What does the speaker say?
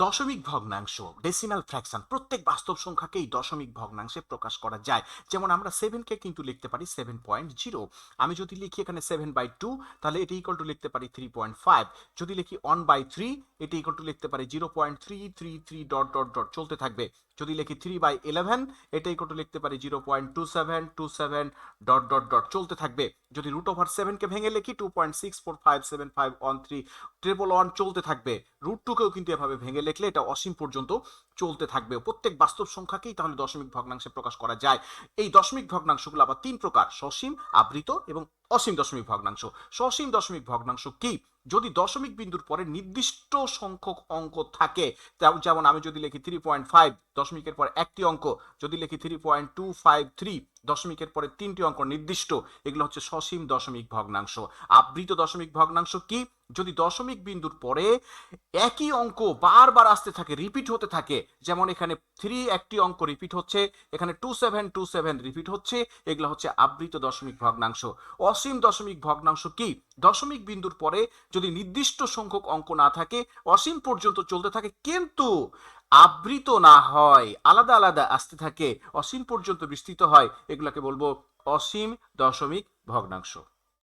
দশমিক ভগ্নাংশ decimal fraction প্রত্যেক বাস্তব সংখ্যাকেই দশমিক ভগ্নাংশে প্রকাশ করা যায়। যেমন আমরা 7কে কিন্তু লিখতে পারি 7.0। আমি যদি লিখি এখানে 7/2 তাহলে এটা ইকুয়াল টু লিখতে পারি 3.5। যদি লিখি 1/3 এটা ইকুয়াল টু লিখতে পারি 0.333 ডট ডট ডট চলতে থাকবে। যদি লিখি 3/11 এটা ইকুয়াল টু লিখতে পারি 0.2727 ডট ডট ডট চলতে থাকবে। যদি √7 কে ভেঙে লিখি 2.64575131 111 চলতে থাকবে। √2কেও কিন্তু এভাবে ভেঙে লিখলে এটা অসীম পর্যন্ত চলতে থাকবে। প্রত্যেক বাস্তব সংখ্যাকেই তাহলে দশমিক ভগ্নাংশে প্রকাশ করা যায়। এই দশমিক ভগ্নাংশগুলো আবার তিন প্রকার: সসীম, আবৃত এবং অসীম দশমিক ভগ্নাংশ। সসীম দশমিক ভগ্নাংশ কি? যদি দশমিক বিন্দুর পরে নির্দিষ্ট সংখ্যক অঙ্ক থাকে, যেমন আমি যদি লিখি 3.5 দশমিকের পর একটি অঙ্ক, যদি লিখি 3.253 দশমিকের পরে তিনটি অঙ্ক নির্দিষ্ট, এগুলো হচ্ছে সসীম দশমিক ভগ্নাংশ। আবৃত দশমিক ভগ্নাংশ কি? যদি দশমিক বিন্দুর পরে একই অঙ্ক বারবার আসতে থাকে, রিপিট হতে থাকে, যেমন এখানে 3 একটি অঙ্ক রিপিট হচ্ছে, এখানে 2727 রিপিট হচ্ছে, এগুলো হচ্ছে আবৃত দশমিক ভগ্নাংশ। অসীম দশমিক ভগ্নাংশ কি? দশমিক বিন্দুর পরে যদি নির্দিষ্ট সংখ্যক অঙ্ক না থাকে, অসীম পর্যন্ত চলতে থাকে, কিন্তু আবৃত না হয়, আলাদা আলাদা আসতে থাকে, অসীম পর্যন্ত বিস্তৃত হয়, এগুলোকে বলবো অসীম দশমিক ভগ্নাংশ।